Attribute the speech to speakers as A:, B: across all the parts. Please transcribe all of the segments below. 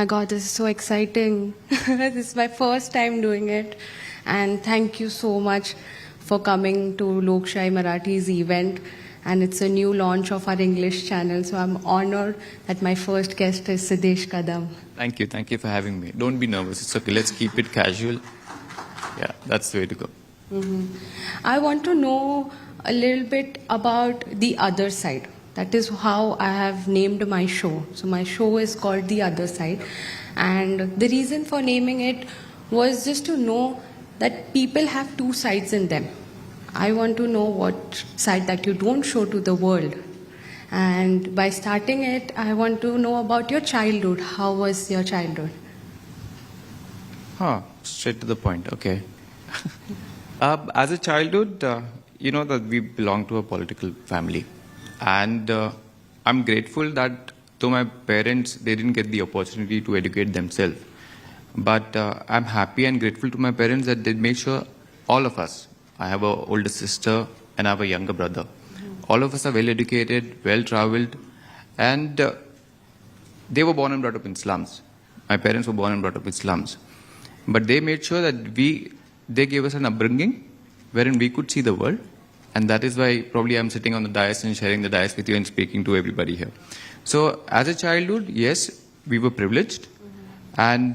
A: My God, this is so exciting. This is my first time doing it. And thank you so much for coming to Lokshahi Marathi's event. And it's a new launch of our English channel. So I'm honored that my first guest is Siddhesh Kadam.
B: Thank you. Thank you for having me. Don't be nervous. It's okay. Let's keep it casual. Yeah, that's the way to go.
A: I want to know a little bit about the other side. That is how I have named my show. So my show is called The Other Side. And the reason for naming it was just to know that people have two sides in them. I want to know what side that you don't show to the world. And by starting it, I want to know about your childhood. How was your childhood?
B: Straight to the point. Okay. As a childhood, you know that we belong to a political family. And I'm grateful that though my parents, they didn't get the opportunity to educate themselves. But I'm happy and grateful to my parents that they made sure all of us, I have an older sister and I have a younger brother. All of us are well educated, well traveled, and they were born and brought up in slums. My parents were born and brought up in slums. But they made sure that they gave us an upbringing wherein we could see the world. And that is why probably I'm sitting on the dais and sharing the dais with you and speaking to everybody here. So as a childhood, yes, we were privileged. And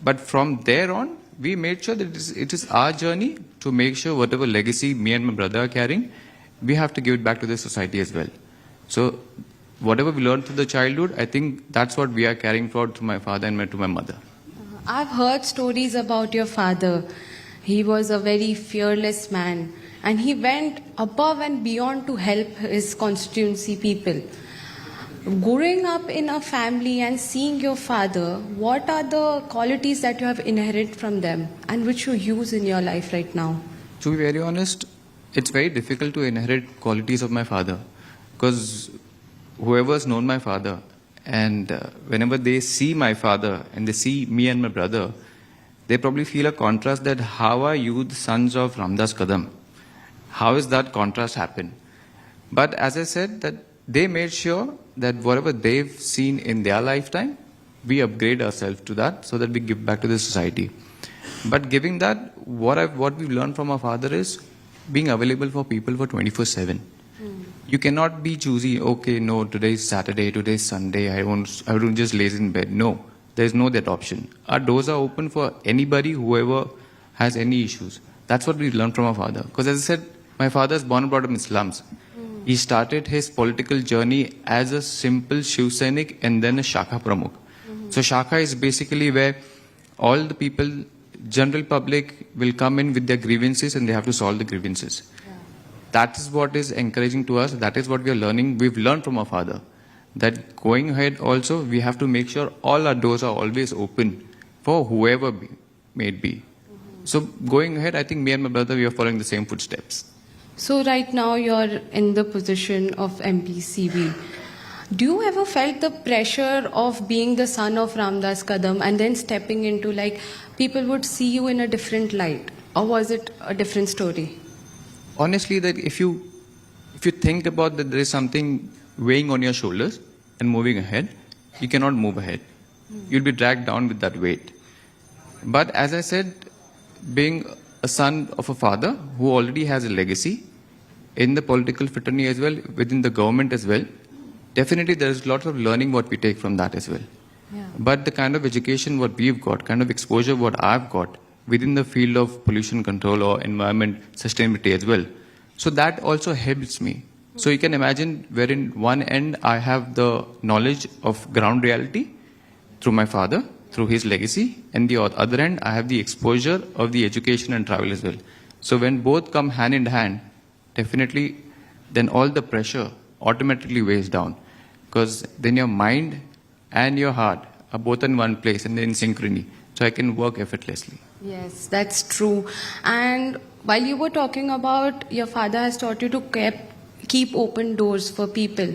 B: but from there on, we made sure that it is our journey to make sure whatever legacy me and my brother are carrying, we have to give it back to the society as well. So whatever we learned through the childhood, I think that's what we are carrying forward to my father and to my mother.
A: I've heard stories about your father. He was a very fearless man. And he went above and beyond to help his constituency people. Growing up in a family and seeing your father, what are the qualities that you have inherited from them and which you use in your life right now?
B: To be very honest, it's very difficult to inherit qualities of my father. Because whoever's known my father, and whenever they see my father and they see me and my brother, they probably feel a contrast that how are you the sons of Ramdas Kadam? How is that contrast happen? But as I said, that they made sure that whatever they've seen in their lifetime, we upgrade ourselves to that so that we give back to the society. But giving that, what we've learned from our father is being available for people for 24/7. You cannot be choosy, okay, no, today is Saturday, today is Sunday, I don't just lazy in bed. No, there's no that option. Our doors are open for anybody, whoever has any issues. That's what we learned from our father. Because as I said, my father is born and brought up in slums. He started his political journey as a simple Shiv Sainik and then a Shakha Pramukh. So Shakha is basically where all the people, general public, will come in with their grievances and they have to solve the grievances. Yeah. That is what is encouraging to us. That is what we are learning. We've learned from our father. That going ahead also, we have to make sure all our doors are always open for whoever may it be. So going ahead, I think me and my brother, we are following the same footsteps.
A: So right now you're in the position of MPCB. Do you ever felt the pressure of being the son of Ramdas Kadam and then stepping into like people would see you in a different light? Or was it a different story?
B: Honestly, that if you think about that there is something weighing on your shoulders and moving ahead, you cannot move ahead. You'll be dragged down with that weight. But as I said, being a son of a father who already has a legacy in the political fraternity as well, within the government as well, definitely there is lots of learning what we take from that as well. Yeah. But the kind of education what we've got, kind of exposure what I've got within the field of pollution control or environment sustainability as well. So that also helps me. So you can imagine wherein one end I have the knowledge of ground reality through my father, through his legacy, and the other end I have the exposure of the education and travel as well. So when both come hand in hand, definitely then all the pressure automatically weighs down, because then your mind and your heart are both in one place and in synchrony, so I can work effortlessly.
A: Yes, that's true. And while you were talking about your father has taught you to keep open doors for people,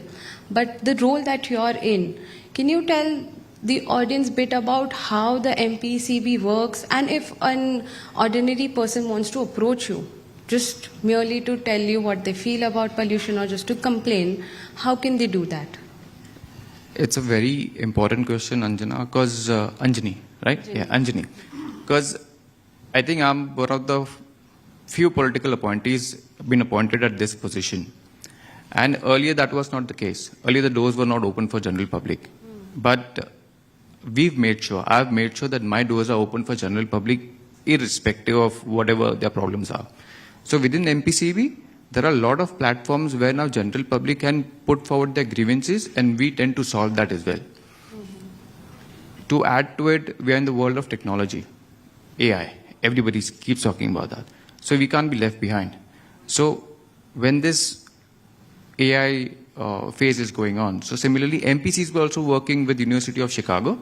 A: but the role that you're in, can you tell the audience bit about how the MPCB works, and if an ordinary person wants to approach you just merely to tell you what they feel about pollution or just to complain, how can they do that?
B: It's a very important question, Anjana, because Anjani, right?
A: Anjani.
B: Yeah, Anjani. Because I think I'm one of the few political appointees been appointed at this position. And earlier that was not the case. Earlier the doors were not open for general public. But we've made sure, I've made sure that my doors are open for general public irrespective of whatever their problems are. So within MPCB, there are a lot of platforms where now general public can put forward their grievances and we tend to solve that as well. To add to it, we are in the world of technology, AI. Everybody keeps talking about that. So we can't be left behind. So when this AI phase is going on, so similarly MPCs were also working with University of Chicago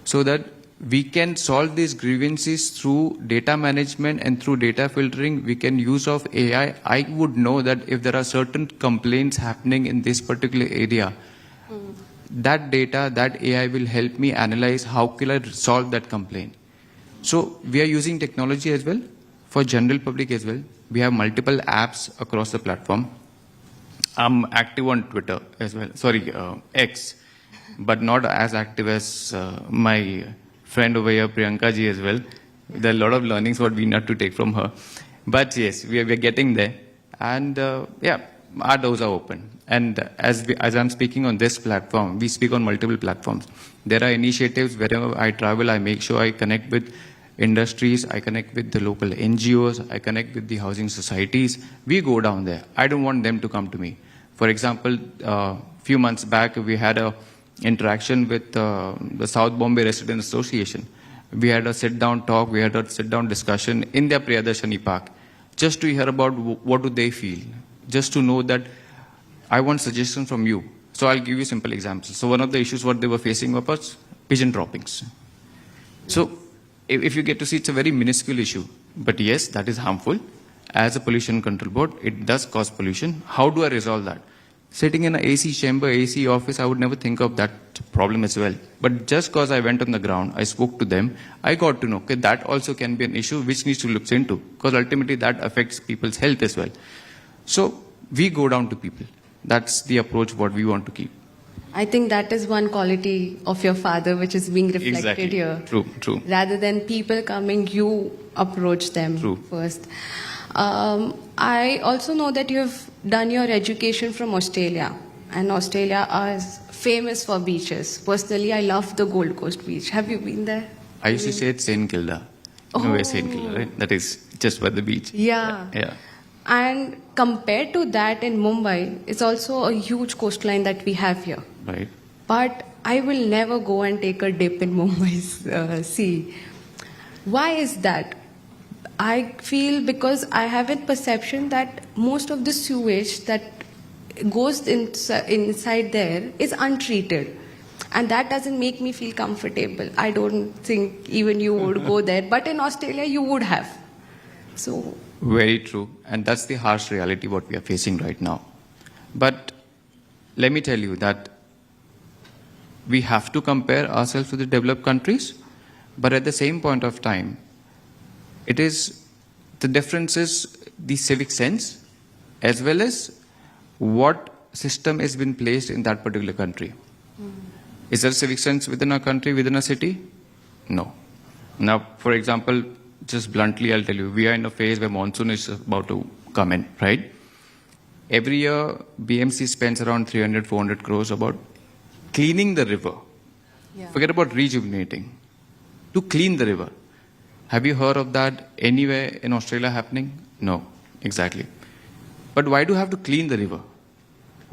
B: so that we can solve these grievances through data management and through data filtering. We can use of AI. I would know that if there are certain complaints happening in this particular area, that data, that AI will help me analyze how can I solve that complaint. So we are using technology as well for general public as well. We have multiple apps across the platform. I'm active on Twitter as well. Sorry, X, but not as active as my friend over here, Priyanka ji, as well. There are a lot of learnings what we need to take from her. But yes, we are getting there. And yeah, our doors are open. And as I'm speaking on this platform, we speak on multiple platforms. There are initiatives wherever I travel, I make sure I connect with industries, I connect with the local NGOs, I connect with the housing societies. We go down there. I don't want them to come to me. For example, a few months back, we had a interaction with the South Bombay Residents Association. We had a sit-down talk, we had a sit-down discussion in their Priyadarshini Park, just to hear about what do they feel, just to know that I want suggestions from you. So I'll give you simple examples. So one of the issues what they were facing was pigeon droppings. So if you get to see, it's a very minuscule issue. But yes, that is harmful. As a pollution control board, it does cause pollution. How do I resolve that? Sitting in an AC chamber, AC office, I would never think of that problem as well. But just because I went on the ground, I spoke to them, I got to know, okay, that also can be an issue which needs to look into. Because ultimately that affects people's health as well. So we go down to people. That's the approach what we want to keep.
A: I think that is one quality of your father which is being reflected
B: Exactly.
A: here.
B: True.
A: Rather than people coming, you approach them
B: True.
A: first. I also know that you've done your education from Australia, and Australia is famous for beaches. Personally, I love the Gold Coast beach. Have you been there?
B: I used to say it's St. Kilda. You know where St. Kilda, right? That is just by the beach.
A: Yeah.
B: Yeah.
A: And compared to that in Mumbai, it's also a huge coastline that we have here.
B: Right.
A: But I will never go and take a dip in Mumbai's sea. Why is that? I feel because I have a perception that most of the sewage that goes inside there is untreated. And that doesn't make me feel comfortable. I don't think even you would go there. But in Australia, you would have. So.
B: Very true. And that's the harsh reality what we are facing right now. But let me tell you that we have to compare ourselves to the developed countries. But at the same point of time, it is the difference is the civic sense as well as what system has been placed in that particular country. Is there civic sense within a country, within a city? No. Now, for example, just bluntly, I'll tell you, we are in a phase where monsoon is about to come in, right? Every year, BMC spends around 300, 400 crores about cleaning the river.
A: Yeah.
B: Forget about rejuvenating. To clean the river. Have you heard of that anywhere in Australia happening? No, exactly. But why do you have to clean the river?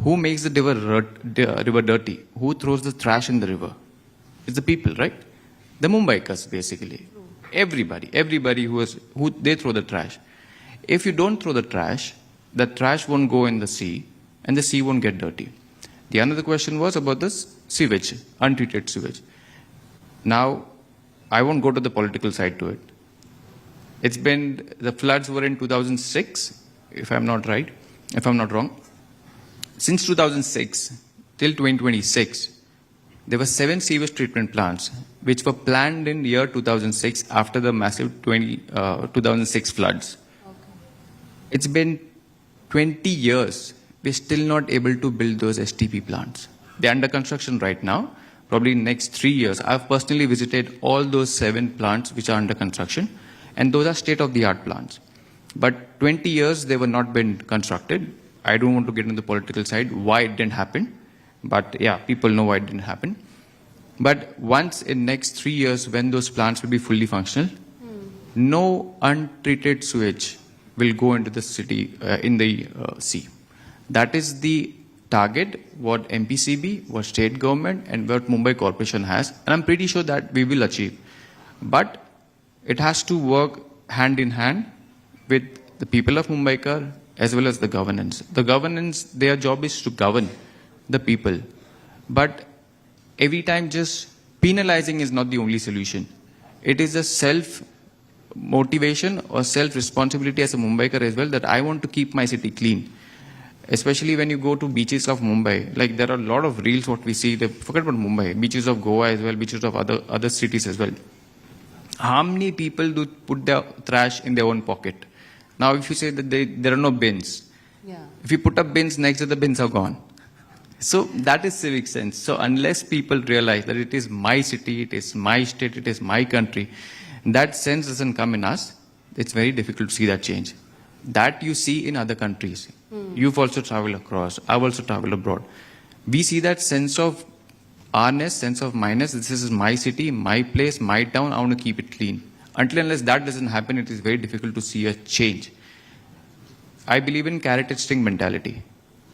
B: Who makes the river dirty? Who throws the trash in the river? It's the people, right? The Mumbaikas, basically. Everybody who they throw the trash. If you don't throw the trash won't go in the sea, and the sea won't get dirty. The another question was about this sewage, untreated sewage. Now, I won't go to the political side to it. The floods were in 2006, if I'm not wrong. Since 2006 till 2026, there were 7 sewage treatment plants which were planned in year 2006 after the massive 2006 floods. Okay. It's been 20 years. We're still not able to build those STP plants. They're under construction right now. Probably in next 3 years. I've personally visited all those 7 plants which are under construction, and those are state-of-the-art plants. But 20 years they were not been constructed. I don't want to get into the political side why it didn't happen, but yeah, people know why it didn't happen. But once in next 3 years, when those plants will be fully functional, no untreated sewage will go into the city, in the sea. That is the target what MPCB, what state government and what Mumbai Corporation has, and I'm pretty sure that we will achieve. But it has to work hand in hand with the people of Mumbaikar as well as the governance. The governance, their job is to govern the people. But every time just penalizing is not the only solution. It is a self-motivation or self-responsibility as a Mumbaikar as well that I want to keep my city clean. Especially when you go to beaches of Mumbai, like there are a lot of reels what we see, they forget about Mumbai, beaches of Goa as well, beaches of other cities as well. How many people do put their trash in their own pocket? Now if you say that there are no bins, if you put up bins, next to the bins are gone. So that is civic sense. So unless people realize that it is my city, it is my state, it is my country, that sense doesn't come in us, it's very difficult to see that change. That you see in other countries. You've also traveled across, I've also traveled abroad. We see that sense of ourness, sense of myness, this is my city, my place, my town, I want to keep it clean. Until unless that doesn't happen, it is very difficult to see a change. I believe in carrot and stick mentality.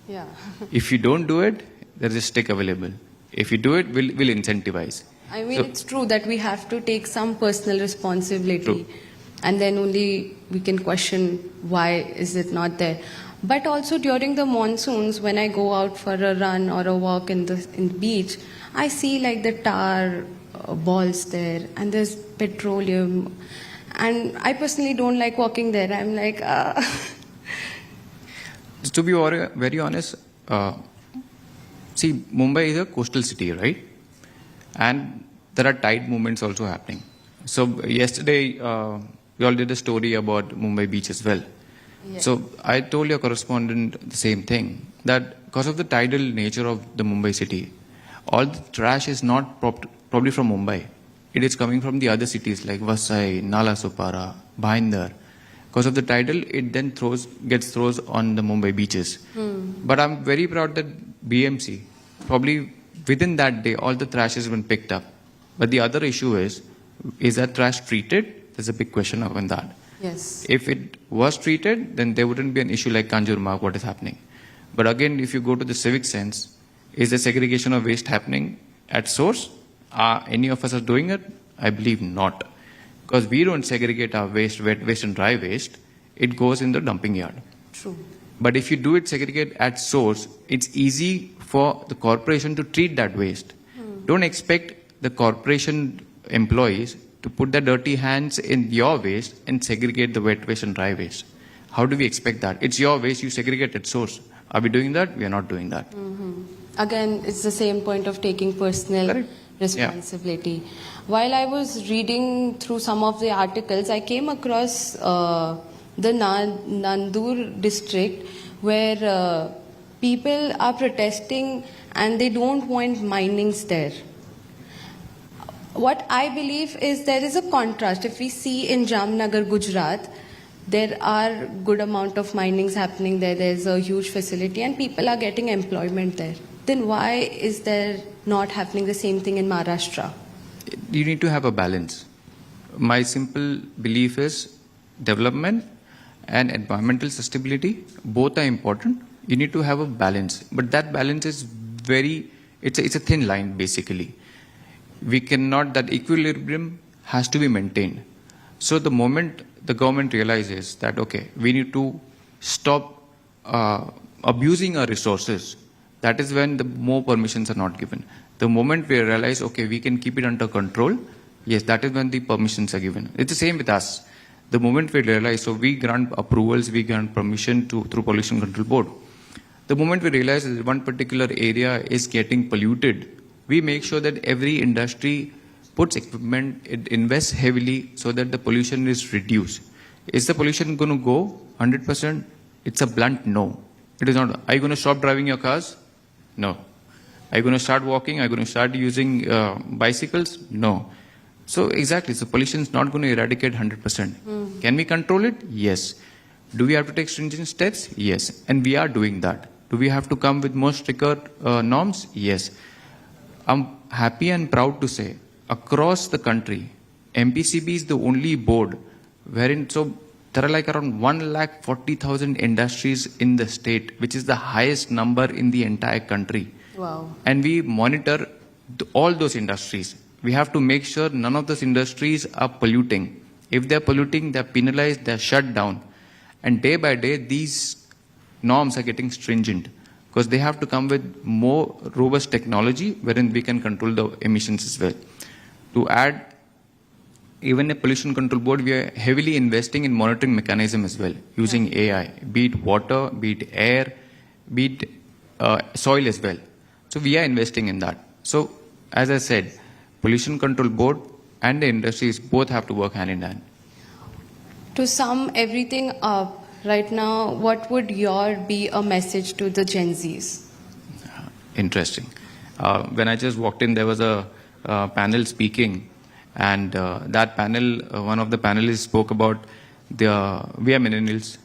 A: Yeah.
B: If you don't do it, there is a stick available. If you do it, we'll incentivize.
A: I mean, it's true that we have to take some personal responsibility.
B: True.
A: And then only we can question why is it not there. But also during the monsoons, when I go out for a run or a walk in the beach, I see like the tar balls there and there's petroleum. And I personally don't like walking there. I'm like,
B: To be very honest, see, Mumbai is a coastal city, right? And there are tide movements also happening. So yesterday, we all did a story about Mumbai beach as well.
A: Yeah.
B: So I told your correspondent the same thing, that because of the tidal nature of the Mumbai city, all the trash is not probably from Mumbai. It is coming from the other cities like Vasai, Nalasopara, Bhayandar. Because of the tidal, it then gets thrown on the Mumbai beaches. But I'm very proud that BMC, probably within that day, all the trash has been picked up. But the other issue is that trash treated? There's a big question on that.
A: yes.
B: If it was treated, then there wouldn't be an issue like Kanjurmarg, what is happening. But again, if you go to the civic sense, is the segregation of waste happening at source? Are any of us are doing it? I believe not. Because we don't segregate our waste, wet waste and dry waste. It goes in the dumping yard.
A: True.
B: But if you do it segregate at source, it's easy for the corporation to treat that waste. Don't expect the corporation employees to put their dirty hands in your waste and segregate the wet waste and dry waste. How do we expect that? It's your waste, you segregate at source. Are we doing that? We are not doing that.
A: Again, it's the same point of taking personal
B: Correct.
A: responsibility. While I was reading through some of the articles, I came across the Nandur district where people are protesting and they don't want minings there. What I believe is there is a contrast. If we see in Jamnagar, Gujarat, there are good amount of minings happening there. There's a huge facility and people are getting employment there. Then why is there not happening the same thing in Maharashtra?
B: You need to have a balance. My simple belief is development and environmental sustainability, both are important. You need to have a balance. But that balance is it's a thin line basically. We cannot, that equilibrium has to be maintained. So the moment the government realizes that, okay, we need to stop abusing our resources, that is when the more permissions are not given. The moment we realize, okay, we can keep it under control, yes, that is when the permissions are given. It's the same with us. The moment we realize, so we grant approvals, we grant permission through Pollution Control Board. The moment we realize that one particular area is getting polluted, we make sure that every industry puts equipment, it invests heavily so that the pollution is reduced. Is the pollution going to go 100%? It's a blunt no. It is not. Are you going to stop driving your cars? No. Are you going to start walking? Are you going to start using bicycles? No. So exactly, so pollution is not going to eradicate 100%. Can we control it? Yes. Do we have to take stringent steps? Yes. And we are doing that. Do we have to come with more stricter norms? Yes. I'm happy and proud to say, across the country, MPCB is the only board wherein, so there are like around 140,000 industries in the state, which is the highest number in the entire country.
A: Wow.
B: And we monitor all those industries. We have to make sure none of those industries are polluting. If they're polluting, they're penalized, they're shut down. And day by day, these norms are getting stringent because they have to come with more robust technology wherein we can control the emissions as well. To add, even a pollution control board, we are heavily investing in monitoring mechanism as well, using AI, be it water, be it air, be it soil as well. So we are investing in that. So as I said, pollution control board and the industries both have to work hand in hand.
A: To sum everything up, right now, what would your be a message to the Gen Zs?
B: Interesting. When I just walked in, there was a panel speaking, and that panel, one of the panelists spoke about we are millennials,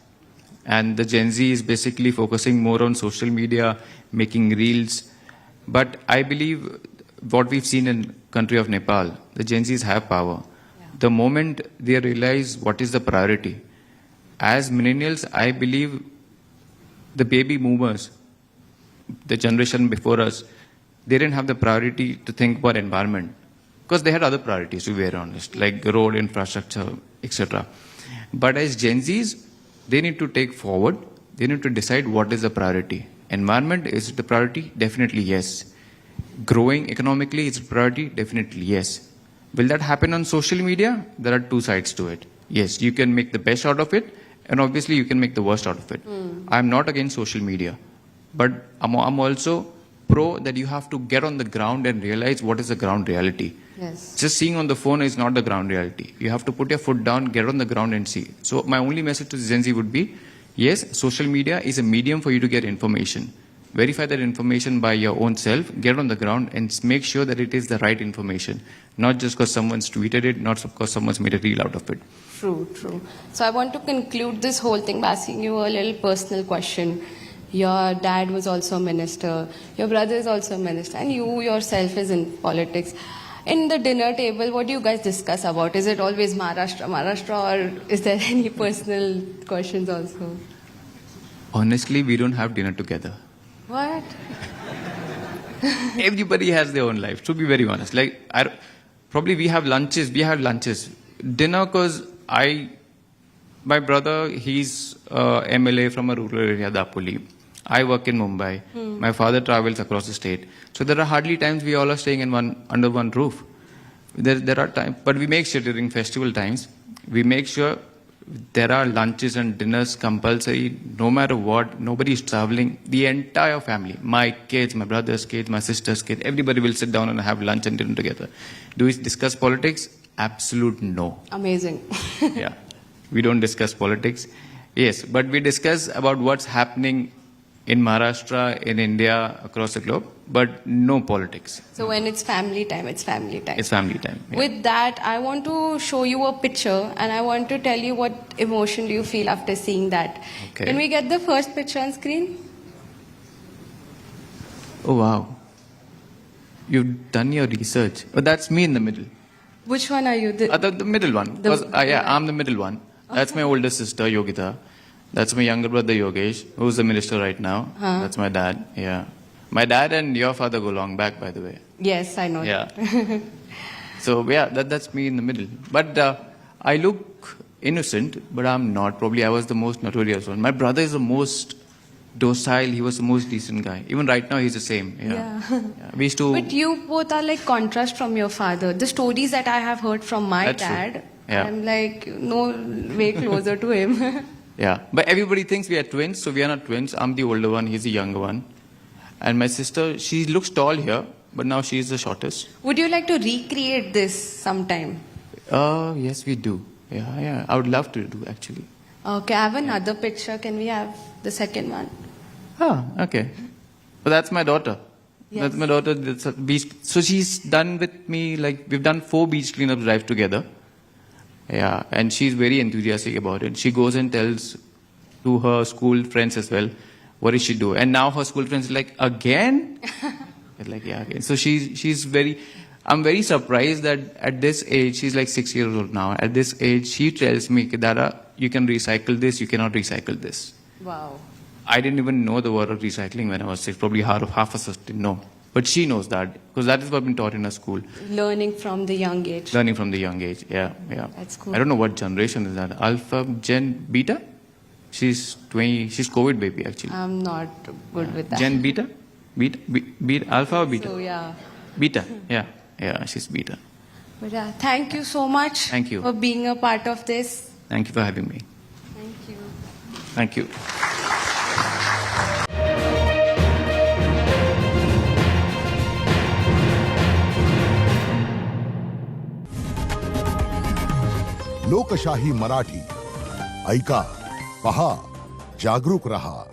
B: and the Gen Z is basically focusing more on social media, making reels. But I believe what we've seen in country of Nepal, the Gen Zs have power. Yeah. The moment they realize what is the priority, as millennials, I believe the baby boomers, the generation before us, they didn't have the priority to think about environment because they had other priorities, to be very honest, like road infrastructure, etc. But as Gen Zs, they need to take forward, they need to decide what is the priority. Environment is the priority? Definitely yes. Growing economically is a priority? Definitely yes. Will that happen on social media? There are two sides to it. Yes, you can make the best out of it, and obviously you can make the worst out of it. I'm not against social media, but I'm also pro that you have to get on the ground and realize what is the ground reality.
A: Yes.
B: Just seeing on the phone is not the ground reality. You have to put your foot down, get on the ground and see. So my only message to Gen Z would be, yes, social media is a medium for you to get information. Verify that information by your own self, get on the ground and make sure that it is the right information. Not just because someone's tweeted it, not because someone's made a reel out of it.
A: True, true. So I want to conclude this whole thing by asking you a little personal question. Your dad was also a minister, your brother is also a minister, and you yourself is in politics. In the dinner table, what do you guys discuss about? Is it always Maharashtra, or is there any personal questions also?
B: Honestly, we don't have dinner together.
A: What?
B: Everybody has their own life, to be very honest. Like, probably we have lunches. Dinner, because my brother, he's MLA from a rural area, Dapoli. I work in Mumbai. My father travels across the state. So there are hardly times we all are staying under one roof. There are times, but we make sure during festival times, we make sure there are lunches and dinners compulsory, no matter what. Nobody is traveling. The entire family, my kids, my brother's kids, my sister's kids, everybody will sit down and have lunch and dinner together. Do we discuss politics? Absolute no.
A: Amazing.
B: Yeah. We don't discuss politics. Yes, but we discuss about what's happening in Maharashtra, in India, across the globe, but no politics.
A: So when it's family time, it's family time.
B: It's family time. Yeah.
A: With that, I want to show you a picture and I want to tell you what emotion do you feel after seeing that.
B: Okay.
A: Can we get the first picture on screen?
B: Oh, wow. You've done your research. Oh, that's me in the middle.
A: Which one are you?
B: The middle one. I'm the middle one. That's my older sister, Yogita. That's my younger brother, Yogesh, who's the minister right now. That's my dad, yeah. My dad and your father go long back, by the way.
A: Yes, I know.
B: Yeah. So, yeah, that's me in the middle. But I look innocent, but I'm not. Probably I was the most notorious one. My brother is the most docile. He was the most decent guy. Even right now, he's the same. Yeah. We used to...
A: But you both are like contrast from your father. The stories that I have heard from my dad,
B: yeah.
A: I'm like no way closer to him.
B: Yeah, but everybody thinks we are twins, so we are not twins. I'm the older one, he's the younger one. And my sister, she looks tall here, but now she is the shortest.
A: Would you like to recreate this sometime?
B: Yes, we do. Yeah, I would love to do, actually.
A: Okay, I have another picture. Can we have the second one?
B: Okay. But that's my daughter.
A: Yes.
B: My daughter did beach. So she's done with me, like, we've done 4 beach cleanup drives together. Yeah, and she's very enthusiastic about it. She goes and tells to her school friends as well, what did she do? And now her school friends are like, again? They're like, yeah, again. So she's very, I'm very surprised that at this age, she's like 6 years old now. At this age, she tells me, Dada, you can recycle this, you cannot recycle this.
A: Wow.
B: I didn't even know the word of recycling when I was 6. Probably half of us didn't know. But she knows that, because that is what I've been taught in her school.
A: Learning from the young age.
B: Learning from the young age, yeah.
A: That's cool.
B: I don't know what generation is that. Alpha, Gen, Beta? She's 20, she's COVID baby actually.
A: I'm not good with that.
B: Gen Beta? Beta? Alpha or Beta?
A: So yeah.
B: Beta, yeah, she's Beta.
A: But yeah, thank you so much.
B: Thank you.
A: For being a part of this.
B: Thank you for having me.
A: Thank you.
B: Thank you.
C: लोकशाही मराठी ऐका, पहा, जागरूक रहा.